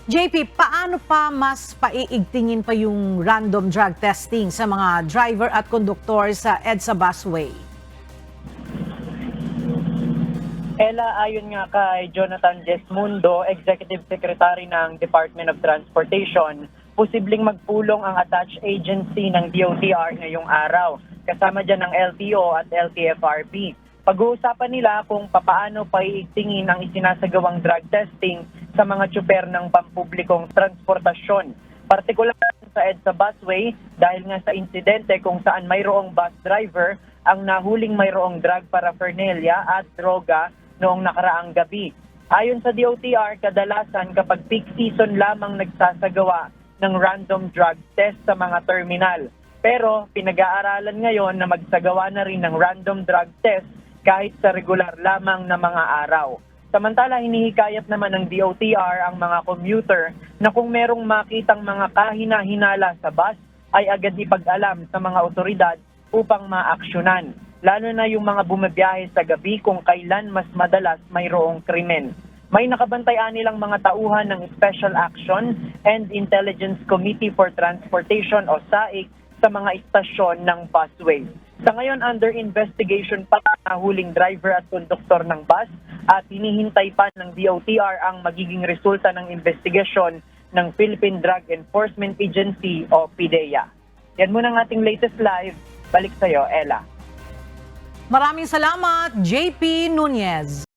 JP, paano pa mas paiigtingin pa yung random drug testing sa mga driver at konduktor sa EDSA busway? Ella, ayon nga kay Jonathan Desmundo, Executive Secretary ng Department of Transportation, posibleng magpulong ang attached agency ng DOTR ngayong araw, kasama dyan ng LTO at LTFRB. Pag-uusapan nila kung papaano paiigtingin ang isinasagawang drug testing sa mga tsuper ng pampublikong transportasyon. Partikular sa EDSA busway dahil nga sa insidente kung saan mayroong bus driver ang nahuling mayroong drug paraphernalia at droga noong nakaraang gabi. Ayon sa DOTR, kadalasan kapag peak season lamang nagsasagawa ng random drug test sa mga terminal. Pero pinag-aaralan ngayon na magsagawa na rin ng random drug test kahit sa regular lamang na mga araw. Samantala, hinihikayat naman ng DOTR ang mga commuter na kung merong makitang mga kahina-hinala sa bus ay agad ipag-alam sa mga otoridad upang maaksyonan. Lalo na yung mga bumabiyahe sa gabi kung kailan mas madalas mayroong krimen. May nakabantayan nilang mga tauhan ng Special Action and Intelligence Committee for Transportation o SAIC sa mga istasyon ng busway. Sa ngayon, under investigation pa ang huling driver at konduktor ng bus at hinihintay pa ng DOTR ang magiging resulta ng investigasyon ng Philippine Drug Enforcement Agency o PDEA. Yan muna ang ating latest live. Balik sa'yo, Ella. Maraming salamat, JP Nunez.